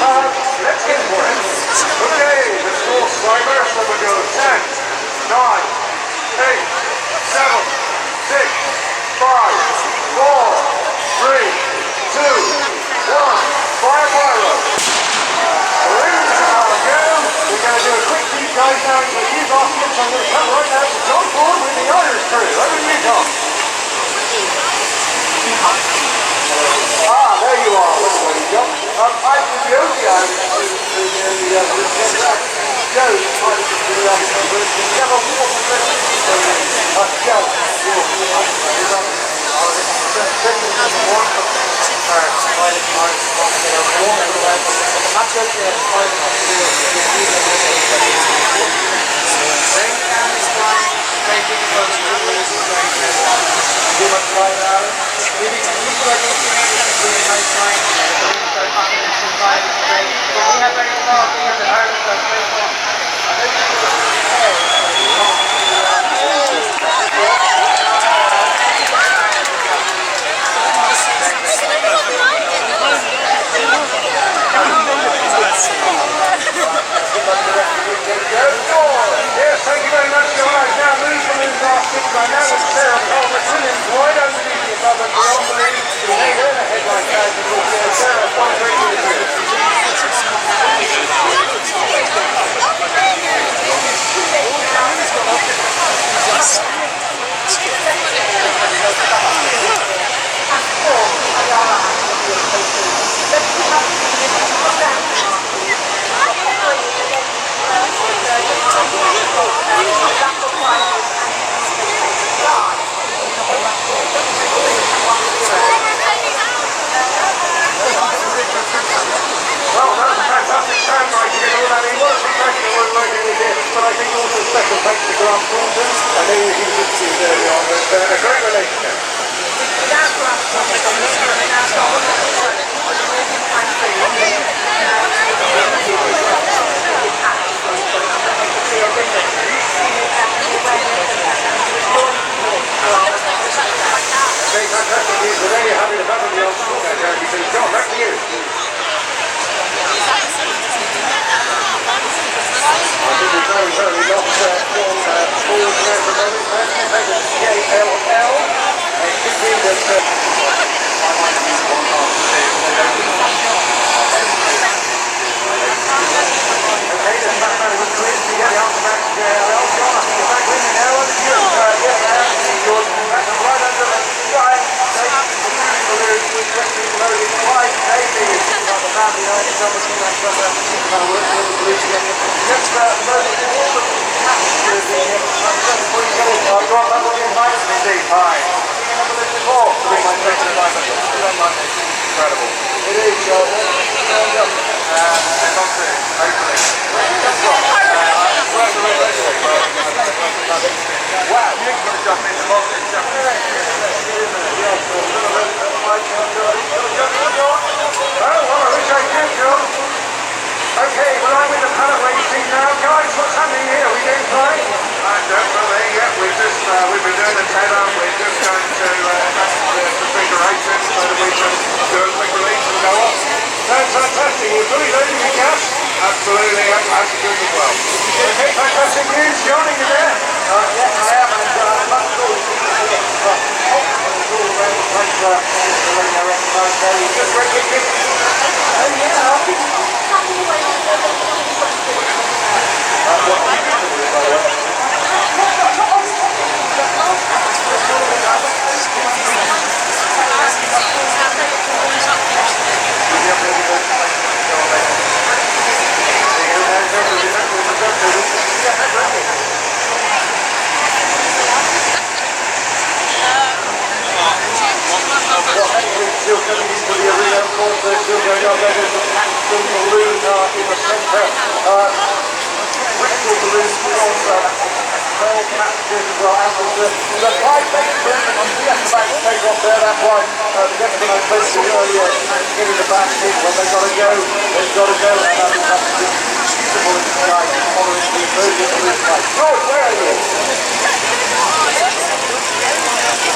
Let's get for it. Okay, the score timer, so we go 10, 9, 8, 7, 6, 5, 4, 3, 2, 1. Fire pyro. Balloons are go. We're going to do a quick deep dive now into the youth audience. I'm going to come right now to John Ford with the Irish crew. Over to you, John. There you are. There you go. I'm with you.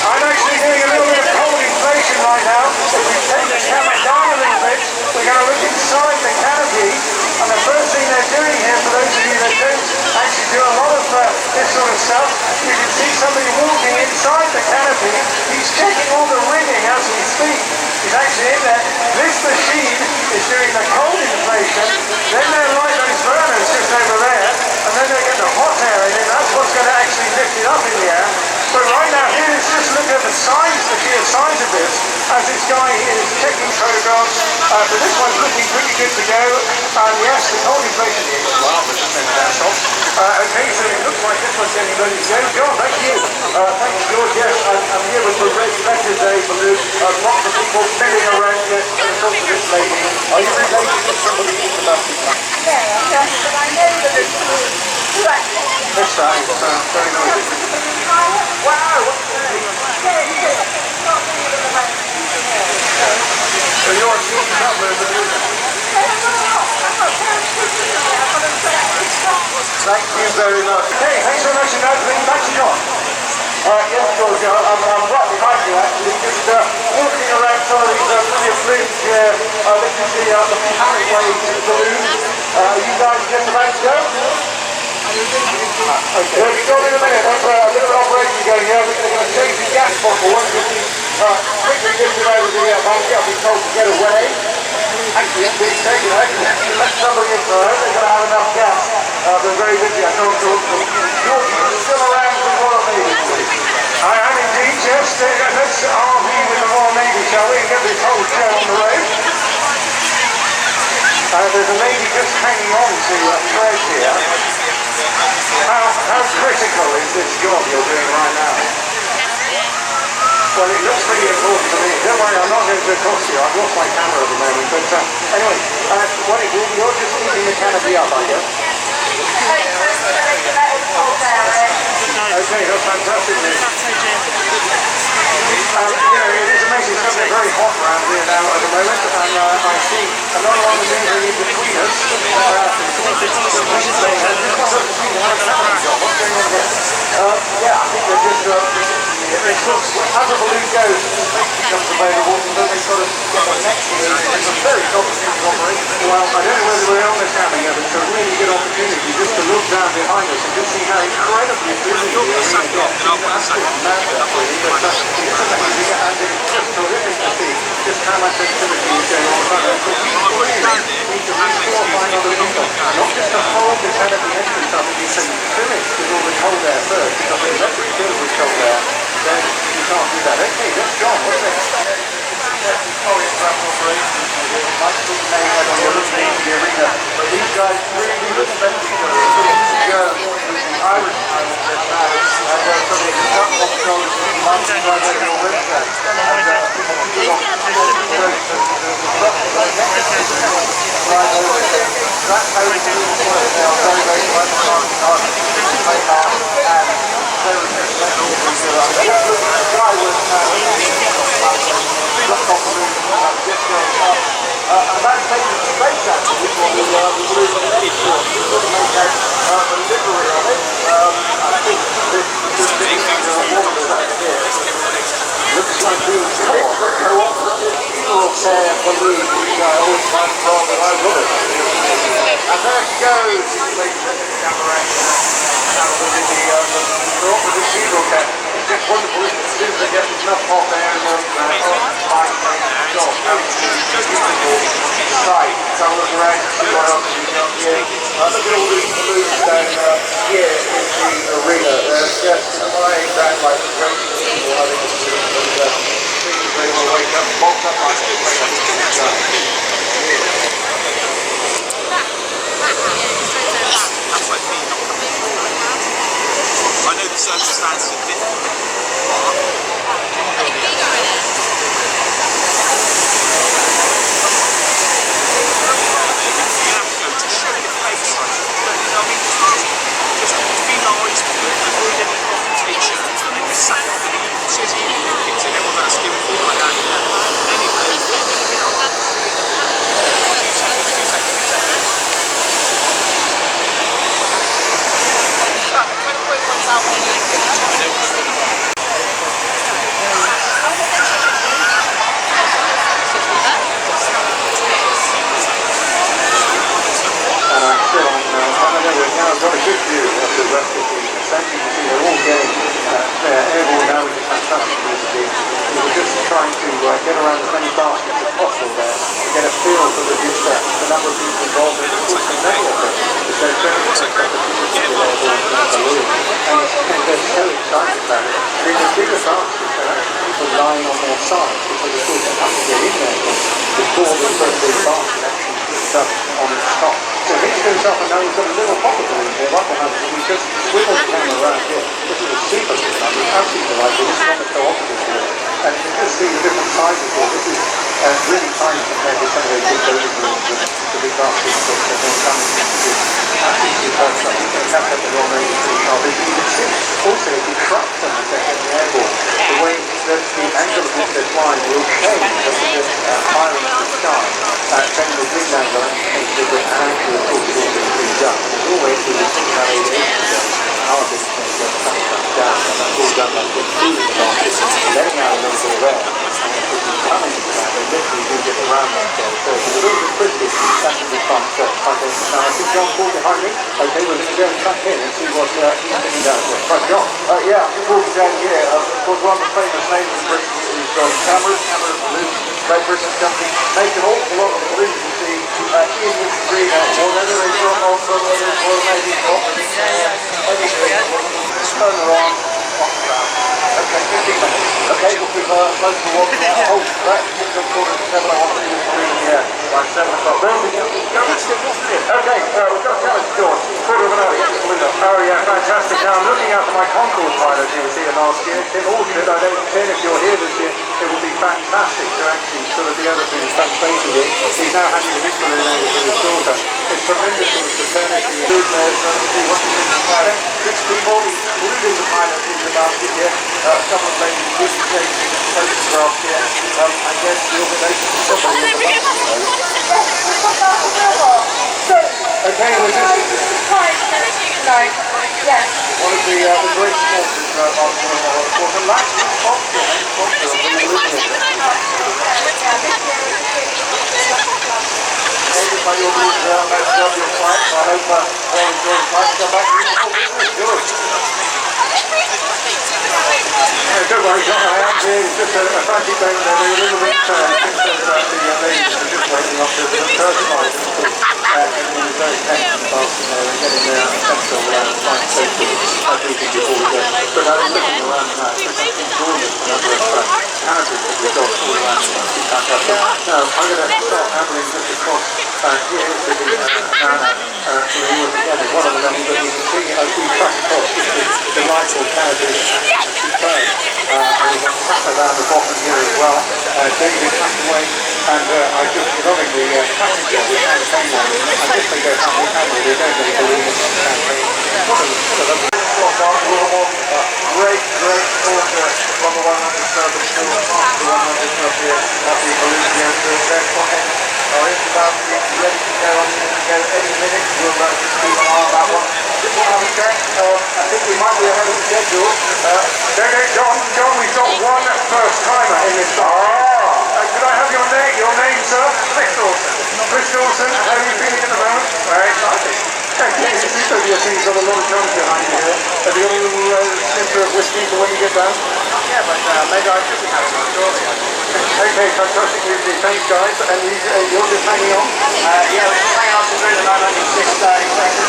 I'm actually getting a little bit of cold inflation right now. If we take the camera down a little bit, we're going to look inside the camera. somebody walking inside the canopy. He's checking all the rigging as we speak. He's actually in there. This machine is doing the cold inflation. Then they light those burners just over there, and then they get the hot air in it. That's what's going to actually lift it up in the air. But right now here is just looking at the size, the sheer size of this, as this guy is checking photographs. But this one's looking pretty good to go. Yes, the cold inflation is marvelous. Okay, so it looks like this one's getting ready to go. John, thank you. Thanks, George. Yes, I'm here with the Red Letter Day balloon. Lots of people milling around here and talk to this lady. Are you related to somebody in the back? Yeah, but I know that it's right. This side sounds very noisy. Wow, what's so you're a team member of the balloon? Thank you very much. Okay, thanks very much. And now back to John. Yes, George, I'm right behind you actually, just walking around some of these brilliant balloons here. This is the Pathway balloon. You guys just about to go? Okay, we'll be going in a minute. There's a bit of an operation going here. We're going to change the gas bottle once we quickly get it over the basket. I've been told to get away. Actually, it's being taken out. Let somebody in for they're going to have enough gas. They're very busy. I told them to George, you're still around for the Royal Navy. I am indeed, yes. Let's RV with the Royal Navy, shall we, and get this whole show on the road. There's a lady just hanging on to a thread here. How critical is this job you're doing right now? Well, it looks pretty important to me. Don't worry, I'm not going to cost you. I've lost my camera at the moment. But anyway, you're just keeping the canopy up, I guess. Okay, that's fantastic news. It is amazing. It's something very hot around here now at the moment, and I see another one moving in between us. Yeah, I think they're just as a balloon goes, space becomes available, and then they sort of get the next balloon. It's a very complicated operation. Well, I don't know whether we're on the camera yet, but it's a really good opportunity just to look down behind us and just see how incredibly busy the arena gets. It's absolutely madness, really, but it's amazing, and it's just terrific to see just how much activity is going on. But we really need to restore find other people, not just to hold the canopy entrance up, you can fill it with all the cold air first, because the electric field with cold air. Then you can't do that. Okay, that's John. What's next? Choreographed operations. Much big name on the other side of the arena. But these guys really respect each other. So this is the Irish time of this match. And so they can come off shoulders to the months and right over your website. That's how we do it. They are very, very much looks like the cooperative funeral care balloon, which I always find wrong, but I love it. And there she goes, ladies and gentlemen, the cooperative funeral care. It's just wonderful, isn't it? As soon as they get enough hot air in them, fine, job. Absolutely beautiful sight. Let's have a look around and see what else we've got here. Look at all these balloons down here in the arena. They're just flying down like crazy people. I think it's they will wake up, bolt up like I know the circumstances are different. I've got a good view of the rest of the assembly. You can see they're all getting airborne now, which is fantastic news indeed. We were just trying to get around as many baskets as possible there to get a feel for the number of people involved in the course of many of them. There's very much opportunity to get airborne balloon, and they're so excited about it. I mean, the bigger baskets are actually people lying on their sides because of course they have to get in there before the first big basket actually picks up on its top. So he goes up and now he's got a little pocket balloon here, like the hundred, and he just swivels the camera around here. This is a super good number, absolutely delightful. This is on the cooperative balloon. And you can just see the different sizes here. This is really tiny compared to some of those big baby balloons and the big baskets that then come into this. Absolutely perfect. You can catch up the wrong range pretty sharply. You can see also if you track them as they're getting airborne, the way that the angle at which they're flying will change as they get higher into the sky. Then the wind angle actually changes with an angle of course is also increased up. There's always the aviation our business coming down, and that's all done by just cooling the basket, letting out a little bit of air, and if we can come into that, they literally do get around that there. So it's a little bit frisky, that can be fun. So now I see John Paul behind me. Okay, we're going to go and tuck in and see what he's sitting down here. Right, John? Yeah, I'm just walking down here. Of course, one of the famous names in Bristol is Cameron Balloons. Great British company make an awful lot of the balloons you see in this green whatever they drop off from whether it's Royal Navy or anything. Turn around, off the ground. Okay, 15 minutes. Okay, we'll keep close to walking out. Oh, right, keep them quarter to 7. I want to do this green here by 7 o'clock. There we go. Okay, we've got a challenge, George. Quarter of an hour, get this balloon up. Oh yeah, fantastic. Now I'm looking out for my Concorde pilot who was here last year, Tim Orchard. I know, Tim, if you're here this year, it would be fantastic to actually sort of be able to touch base with him. He's now handing his balloon over to his daughter. It's tremendous in fraternity. Good there, so see what you think about it. 6 people, including the pilot in the basket here. A couple of ladies with the photographs here. I guess the organisation is somebody in the basket. Okay, was Yes. one of the great sponsors of the last sponsor of the your blues most of your flight, so I hope they'll enjoy the flight. Come back to good. Don't worry, John, I am here. It's just a fancy day when they're a little bit concerned about the ladies are just waiting up to the first flight. And it was very tense and fast in there and getting there essential flight safety briefing before we go. But I was looking around now, it's gorgeous the number of canopies that we've got all around the fantastic. Now, I'm going to start ambling just across here to the Nana to the north again. It's one of the many, but you can see as we track across just the delightful canopy. Superb. And we've got Pat around the bottom here as well. David is packed away, and I'm just loving the passenger with champagne on. I guess they go hand in hand with it, don't they? Balloons and champagne. What a lovely great order from the 100 club and still the 100 club here at the Olympian. Their clients are in the balcony, ready to go. I'm going to go any minute. We'll just keep an eye on that one. Just want to have a check. I think we might be ahead of schedule. John, we've got one first timer in this bar. Could I have your name, sir? Chris Dawson. How are you feeling at the moment? Very exciting. Okay, this is going to be a thing. You've got a lot of drums behind you here. Have you got a little snifter of whiskey for when you get down? Yeah, but maybe I should be having one shortly. Okay, fantastic news. Thanks, guys. And you're just hanging on? Yeah, we're just hanging on to through the moment. It's just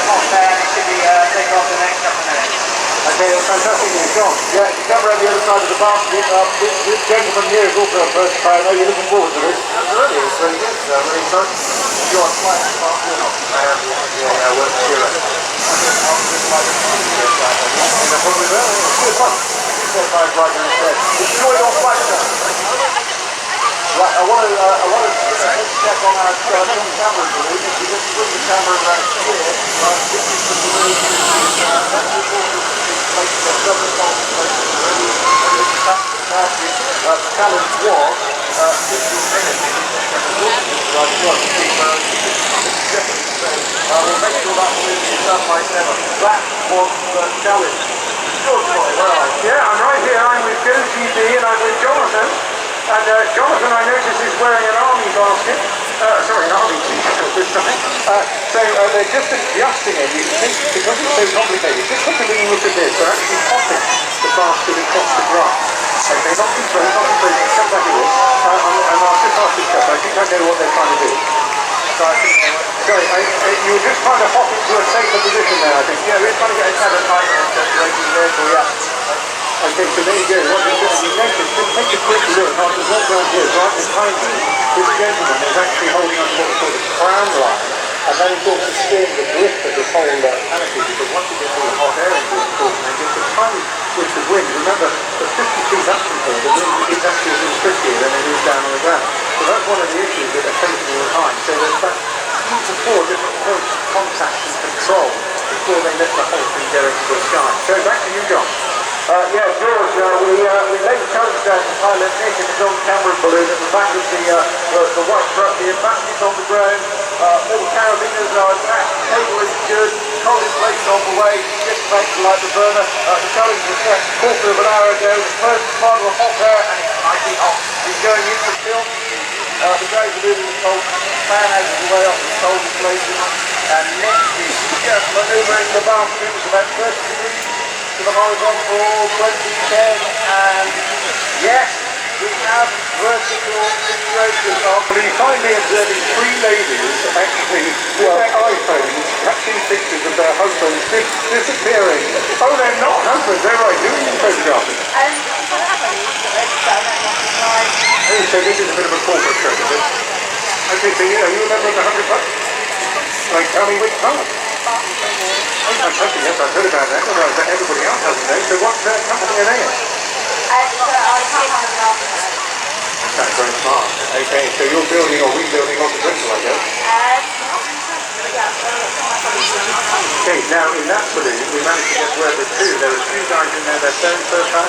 off there and it should be taken off the next couple of minutes. Okay, that's fantastic news. John, yeah, you come around the other side of the basket. This gentleman here is also a first time. Are you looking forward to this? Absolutely, it's really good. Really exciting. You're a flight part, you're not. I am, yeah, work here. Probably will. It's good fun. Enjoy your flight, sir. Right, I want to check on our camera balloon. If you just bring the camera right here, this is the balloon. The challenge was 15 minutes. We'll make sure that balloon is done by 7. That was the challenge. Good boy, where are you? Yeah, I'm right here. I'm with Go TV and I'm with Jonathan. And Jonathan, I notice, is wearing an army basket. Sorry, an army t-shirt this time. They're just adjusting it. You think, because it's so complicated, just take a little look at this. They're actually popping the basket across the grass. Okay, not control, come back here. And I'll just ask this I think I know what they're trying to do. So I think, you were just trying to hop into a safer position there, I think. Yeah, we're trying to get a tether tight and circulating vehicle, yeah. Okay, so there you go. What you're doing, you notice, just take a quick look. I'll just walk down here, right behind you. This gentleman is actually holding on to what's called a crown line, and that is also steering the grip of this whole canopy, because once you get all the hot air into it, of course, and just a tiny switch of wind. Remember, the 50 feet up from here, the wind is actually a little trickier than it is down on the ground. So that's one of the issues that they're facing all the time. So there's about 3 to 4 different points of contact and control before they let the whole thing go into the sky. So back to you, John. Yeah, George, we laid codes down to pilot Nick and his own camera balloon at the back of the white truck. The embankment's on the ground, all the carabiners are attached, the cable is good, cold inflation on the way, just about to light the burner. The codes were set a quarter of an hour ago, the first part of the hot air, and it's mighty hot. It's going into film. The guys are moving the cold fan out of the way off the cold inflation, and Nick is just manoeuvring the basket. It's about 30 degrees. To the horizontal 2010, and yes, we have vertical situation. Well, you find me observing 3 ladies actually with their iPhones catching pictures of their husbands disappearing. Oh, they're not husbands, they're right. Who are you photographing? Oh, so this is a bit of a corporate show, is it? Okay, so you remember the 100 bucks? Like, tell me which time? Oh, fantastic, yes, I've heard about that. Well, but everybody else hasn't known. So what's that company are they in? That's very smart. Okay, so you're building or rebuilding lots of Bristol, I guess? Okay, now in that balloon, we managed to get where the 2. There were 2 guys in there, they're sewing first time?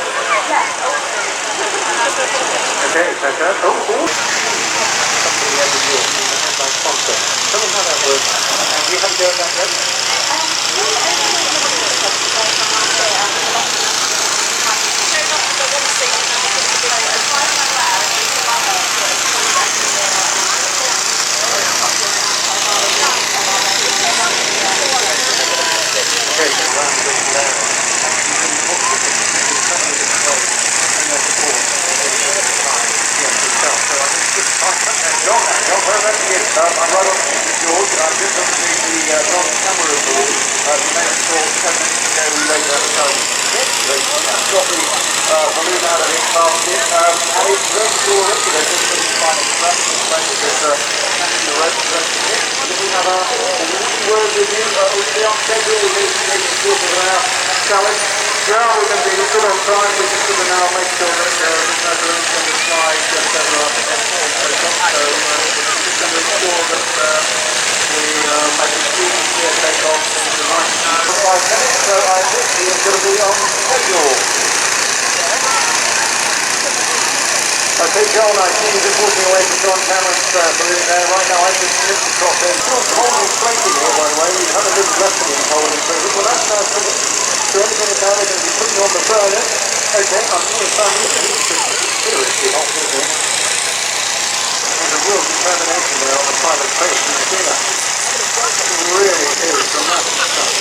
Okay, fantastic. Oh, cool. Something the end of yours, a headline sponsor. Tell them how that works. And do you have to go at that yet? I'm right on George. I'm just on the non-camera balloon. You may have saw 10 minutes ago we laid out the code. I've got the balloon out of its basket, and it's vertical already. They're just putting the final straps in place with the red stretching it. We have a word with you. We'll be on schedule. We're going to take a quarter of an hour challenge. Yeah, we're going to be good on time. We're just going to now make sure that there's no balloons on the slide just over our head. So just going to ensure that we make a smooth clear takeoff in the right 5 minutes. So I think we're going to be on schedule. Okay, John, I see you just walking away from John Cameron's balloon there. Right now, I just slipped across there. Still cold inflating here, by the way. We've had a little left in cold inflating. Well, that's now so anything now they're going to be putting on the burner. Okay, I'm sure it's found this seriously hot, isn't it? There's a real determination there on the pilot's face. You see that? It really is dramatic stuff.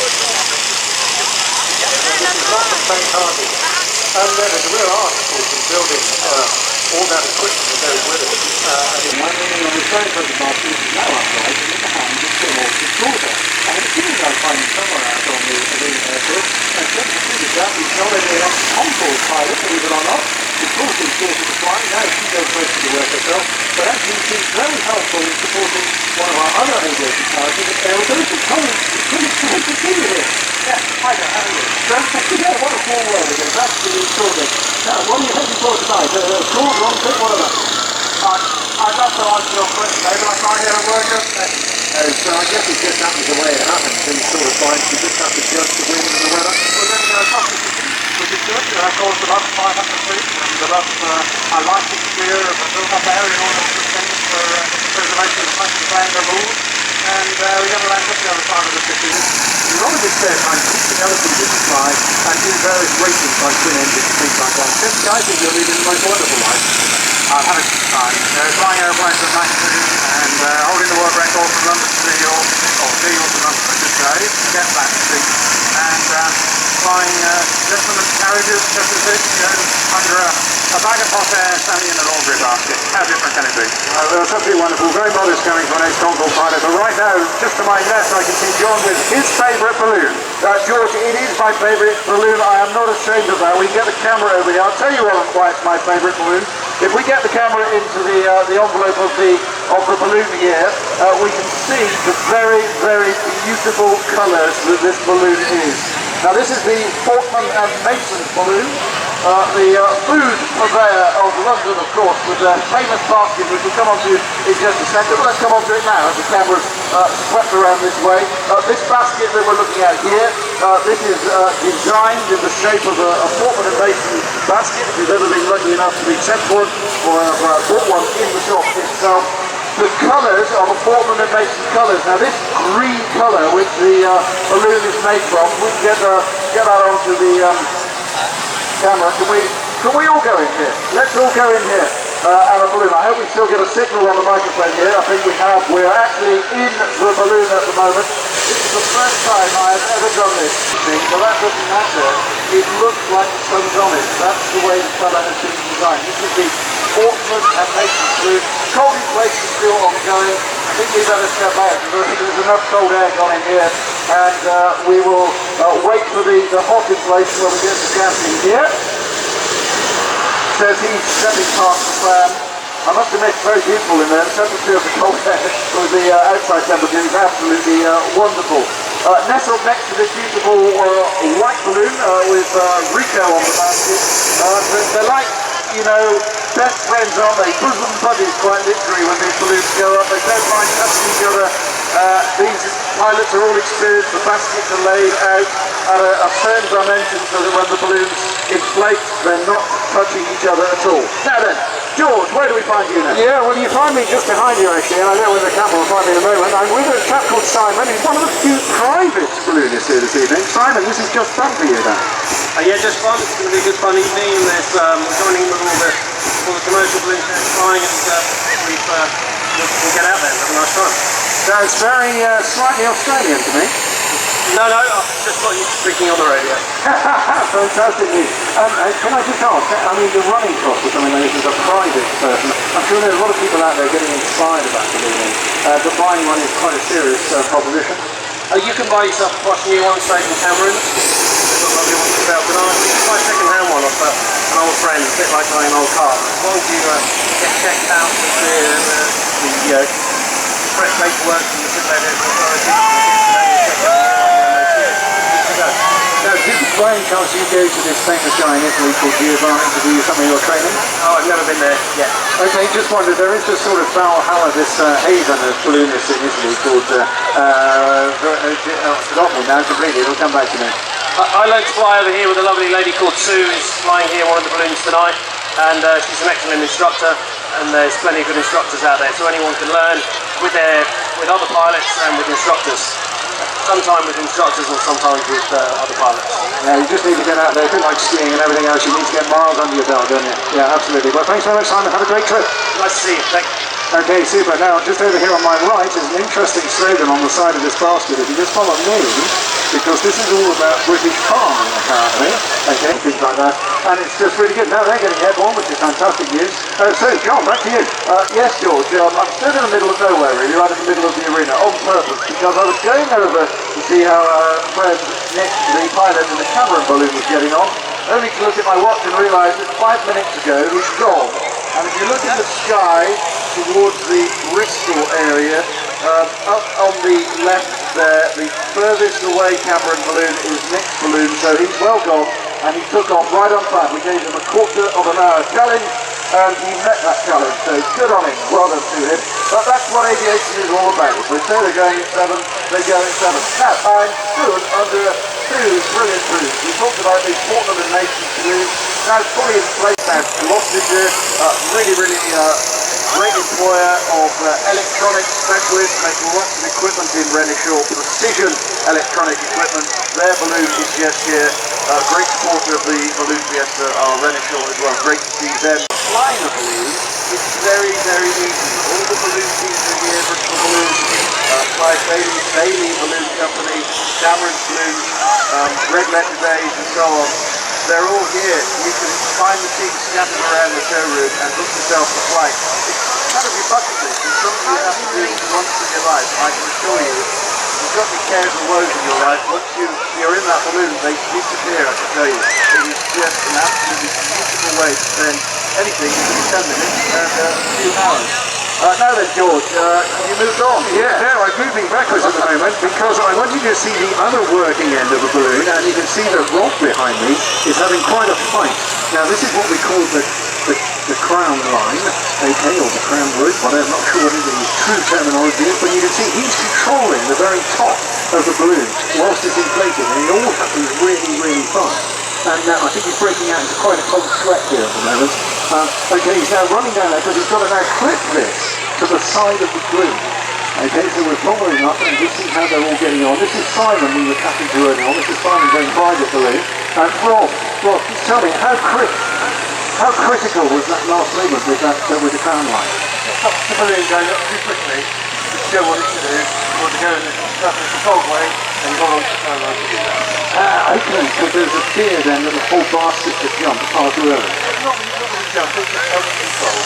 This is not some faint-hearted. And there's a real art, of course, in building all that equipment that goes with it. My meaning on the side of the basket is now upright and in the hand is still more shorter. And as soon as I find it somewhere out on the arena airfield, I tend to figure that he's not only an on-board pilot, believe it or not, he's also taught to fly. Now she goes most of the work herself, but actually she's very helpful in supporting one of our other aviation pilots in aerobics. Colin, it's really great to see you here. Yeah, hi there, how are you? Yeah, what a small world again. That's really extraordinary. Now, what are you hoping for tonight? Short, long trip, what are they? I'd love to answer your question, but I can't get a word yesterday. So I guess it just happens the way it happens. These sort of flights, you just have to judge the wind and the weather. Well, then, which is good. Of course, the last 500 feet, and the last, I like the clear of the built-up area and all those good things for preservation of the land of rules. And we never land up the other side of the city. There's a lot of this spare time to teach other people to fly and do various racing like twin engines and things like that. I think you're leading the most wonderful life. I'm having some time. Flying airplanes at Max 2 and holding the world record from London to New York. just as big, under a bag of hot air standing in a laundry basket. How different can it be? That was absolutely wonderful, very modest coming from an ex-Concord pilot, but right now, just to my left, I can see John with his favourite balloon. George, it is my favourite balloon, I am not ashamed of that. We can get the camera over here, I'll tell you why it's my favourite balloon. If we get the camera into the envelope of the balloon here, we can see the very, very beautiful colours that this balloon is. Now this is the Portman and Mason balloon, the food purveyor of London, of course, with their famous basket, which we'll come on to in just a second. But let's come on to it now as the camera's swept around this way. This basket that we're looking at here, this is designed in the shape of a Portman and Mason basket. If you've ever been lucky enough to be sent one or have bought one in the shop itself. The colours are the Portman and Mason colours. Now this green colour, which the balloon is made from, we can get that onto the camera. Can we all go in here? Let's all go in here. And a balloon. I hope we still get a signal on the microphone here. I think we have. We're actually in the balloon at the moment. This is the first time I have ever done this thing, but that doesn't matter. It looks like the sun's on it. That's the way the colour has been designed. This is the Portman and Mason balloon. Cold in place is still ongoing. I think we better step out because I think there's enough cold air gone in here, and we will wait for the hot in place where we get the gas in here. Says he's stepping past the fan. I must admit it's very beautiful in there. The temperature of the cold air with the outside temperature is absolutely wonderful. Nestled next to this beautiful white balloon with Rico on the basket. They're like, you know, best friends, aren't they? Bosom buddies, quite literally, when these balloons go up. They don't mind touching each other. These pilots are all experienced. The baskets are laid out at a certain dimension so that when the balloons inflate, they're not touching each other at all. Now then, George, where do we find you now? Yeah, well, you find me just behind you, actually, and I know where the camera will find me in a moment. I'm with a chap called Simon. He's one of the few private balloonists here this evening. Simon, this is just fun for you now. Yeah, just fun. It's going to be a good fun evening. There's joining with all the commercial balloons flying, and we'll get out there and have a nice time. Sounds very slightly Australian to me. No, I just got you speaking on the radio. Fantastic news. Can I just ask, I mean, the running cost for something like this as a private person, I'm sure there's a lot of people out there getting inspired about ballooning, but buying one is quite a serious proposition. You can buy yourself a quite new one straight from Cameron's. They've got lovely ones about tonight. You can buy a second-hand one off an old friend, a bit like buying an old car. As long as you get checked out with the correct paperwork from the Civil Aviation Authority, Now, did by any chance you go to this famous guy in Italy called Giovanni to do some of your training? Oh, I've never been there yet. Okay, just wondered, there is this sort of Valhalla, this haven of balloonists in Italy called, forgotten now completely, it'll come back to me. I learned to fly over here with a lovely lady called Sue, who's flying here one of the balloons tonight, and she's an excellent instructor, and there's plenty of good instructors out there, so anyone can learn with other pilots and with instructors. Sometimes with instructors and sometimes with other pilots. Yeah, you just need to get out there, a bit like skiing and everything else, you need to get miles under your belt, don't you? Yeah, absolutely. Well, thanks very much, Simon, have a great trip. Nice to see you, thank you. Okay, super. Now, just over here on my right is an interesting slogan on the side of this basket. If you just follow me, because this is all about British farming, apparently. Okay, things like that. And it's just really good. Now they're getting airborne, which is fantastic news. So, John, back to you. Yes, George, I'm stood in the middle of nowhere, really, right in the middle of the arena, on purpose, because I was going over to see how Fred, next to the pilot in the Cameron balloon, was getting on, only to look at my watch and realise that 5 minutes ago he's gone. And if you look at the sky towards the Bristol area, up on the left there, the furthest away Cameron balloon is Nick's balloon, so he's well gone, and he took off right on time. We gave him a quarter of an hour challenge, and he met that challenge, so good on him, well done to him. But that's what aviation is all about. If they say they're going at 7, they go at 7. Now, I'm stood under two brilliant balloons. We talked about the Portman and Mason balloon, now fully in place now. Gloucestershire, really great employer of electronic specialists, make lots of equipment in Renishaw, precision electronic equipment. Their balloon is just here. Great supporter of the Balloon Fiesta are Renishaw as well. Great to see them. Flying a balloon is very, very easy. All the balloon teams are here, Bristol Balloon, Clive Bailey Balloon Company, Cameron's Balloons, Red Letter Days and so on. they're all here. You can find the seats scattered around the showroom and book yourself a flight. It's kind of your bucket list. It's something you have to do once in your life. I can assure you, you've got any cares or woes in your life. Once you're in that balloon, they disappear, I can tell you. It is just an absolutely beautiful way to spend anything in 10 minutes and a few hours. Now then, George, have you moved on? Yeah, no, I'm moving backwards at the moment because I want you to see the other working end of the balloon, and you can see that Rob behind me is having quite a fight. Now this is what we call the crown line, okay, or the crown rope, whatever, I'm not sure what the true terminology is, but you can see he's controlling the very top of the balloon whilst it's inflated, and it all happens really, really fast. And I think he's breaking out into quite a cold sweat here at the moment. Okay, he's now running down there because he's got to now clip this to the side of the balloon. Okay, so we're following up and just see how they're all getting on. This is Simon we were chatting to earlier on. This is Simon going private balloon. And Rob, just tell me, how critical was that last movement with the crown line? Stops the balloon going up too quickly. You still want it to do. You want to go in the controlled way and you hold on to the crown line to do that. Okay, so there's a fear then that the whole basket could jump far too early. Not really jump, it's just under control.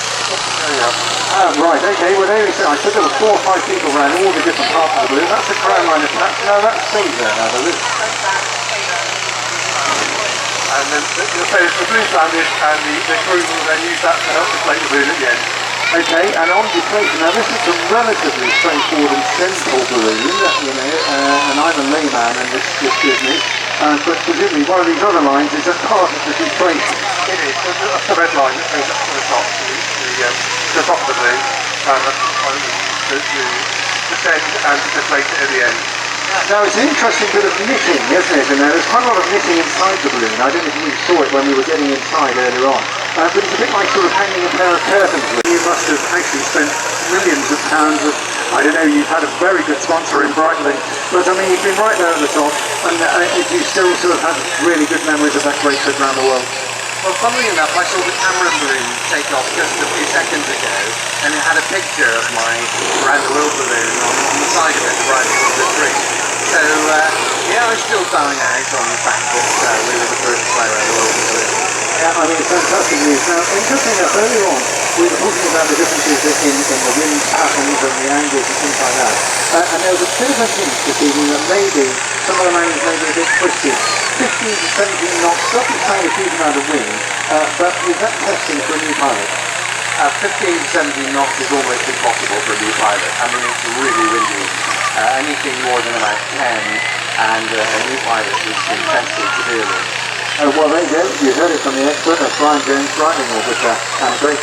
Right, okay, well there you go. I said there were 4 or 5 people around all the different parts of the balloon. That's the crown line attached. No, that stays there now, does it? And then the balloon's landed and the crew will then use that to help deflate the balloon at the end. Okay, and on deflation, now this is a relatively straightforward and simple balloon, you know, and I'm a layman in this business, but presumably one of these other lines is a part of the deflation. It is, that's the red line that goes up to the top, to the top of the balloon, to descend and deflate it at the end. Now it's an interesting bit of knitting, isn't it? And there's quite a lot of knitting inside the balloon. I don't know if you saw it when we were getting inside earlier on. But it's a bit like sort of hanging a pair of curtains. You must have actually spent millions of pounds with, I don't know, you've had a very good sponsor in Brightling. But I mean, you've been right there at the top. And you still sort of have really good memories of that great trip around the world. Well, funnily enough, I saw the camera balloon take off just a few seconds ago, and it had a picture of my round the world balloon on the side of it, right next to the tree. So, yeah, I'm still dying out on the fact that we were the first to fly around the world balloon. Yeah, I mean, it's fantastic news. Now, interesting enough, earlier on, we were talking about the differences in the wind patterns and the angles and things like that. And there was a bit of a hint this evening that maybe some of the lines may be a bit twisted. 15 to 17 knots doesn't sound a huge amount of wind, but is that testing for a new pilot? 15 to 17 knots is almost impossible for a new pilot. I mean, it's really windy. Anything more than about 10, and a new pilot has been tested severely. Well, there you go. You heard it from the expert. That's Brian Jones, Brightling Orbiter, and great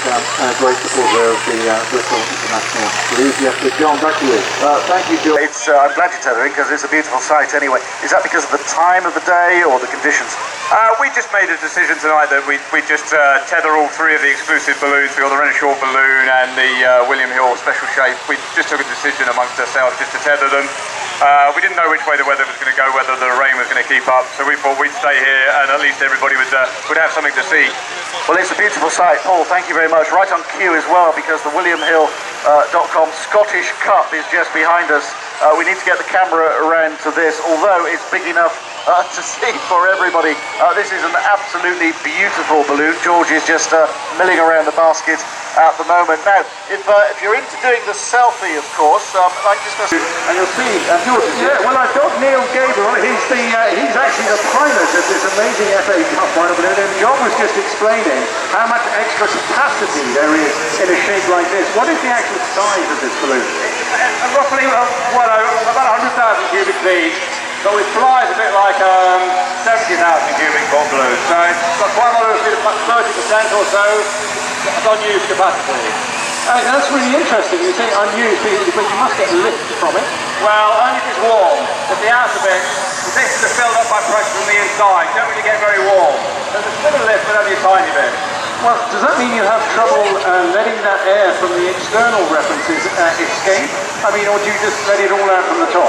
supporter of the Bristol International Blues. Yes, John, back to you. Thank you, Joe. I'm glad you're tethering because it's a beautiful sight anyway. Is that because of the time of the day or the conditions? We just made a decision tonight that we just tether all 3 of the exclusive balloons. We got the Renishaw balloon and the William Hill special shape. We just took a decision amongst ourselves just to tether them. We didn't know which way the weather was going to go, whether the rain was going to keep up, so we thought we'd stay here and at least everybody would have something to see. Well, it's a beautiful sight. Paul, thank you very much. Right on cue as well, because the WilliamHill.com Scottish Cup is just behind us. We need to get the camera around to this, although it's big enough to see for everybody. This is an absolutely beautiful balloon. George is just milling around the basket at the moment. Now, if you're into doing the selfie, of course, I'm just going to... And you'll see, George, yeah, well, I've got Neil Gabriel. He's actually the pilot of this amazing FA Cup final balloon, and John was just explaining how much extra capacity there is in a shape like this. What is the actual size of this balloon? Roughly, about 100,000 cubic feet, but with flies a bit like 70,000 cubic foot balloons. So it's got quite a lot of, about 30% or so of unused capacity. That's really interesting. You say unused, but you must get lift from it. Well, only if it's warm. At the outer bit, the bits that are filled up by pressure from the inside don't really get very warm. There's a bit of lift, but only a tiny bit. Well, does that mean you have trouble letting that air from the external references escape? I mean, or do you just let it all out from the top?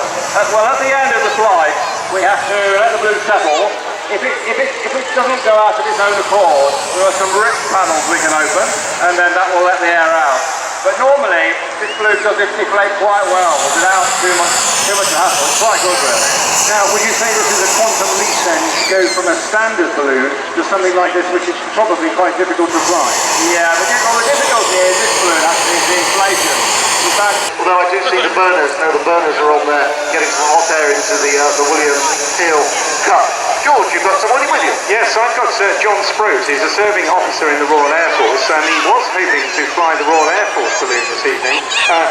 Well, at the end of the flight, we have to let the balloon settle. If it doesn't go out of its own accord, there are some rip panels we can open, and then that will let the air out. But normally, this balloon does deflate quite well without too much hassle. quite good really. Now, would you say this is a quantum leap then to go from a standard balloon to something like this, which is probably quite difficult to fly? Yeah, the difficulty is this balloon actually is the inflation. In fact, Although I do see the burners. Now the burners are on there, getting some hot air into the William Hill Cup. George, you've got somebody with you? Yes, I've got John Sprout. He's a serving officer in the Royal Air Force, and he was hoping to fly the Royal Air Force balloon this evening,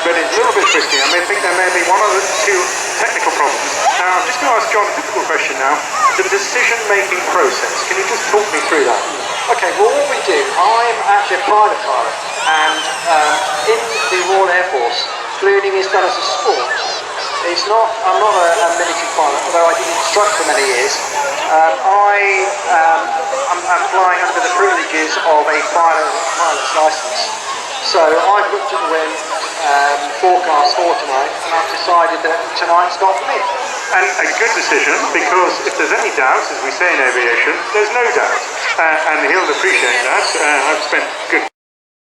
but it's a little bit risky. I think there may be one or two technical problems. Now, I'm just going to ask John a difficult question now. The decision-making process. Can you just talk me through that? Okay, well what we do, I'm actually a private pilot, and in the Royal Air Force, ballooning is done as a sport. I'm not a military pilot, although I did instruct for many years. I'm flying under the privileges of a pilot's license. So I've looked at the wind forecast for tonight, and I've decided that tonight's not for me. And a good decision, because if there's any doubt, as we say in aviation, there's no doubt. And he'll appreciate that. I've spent good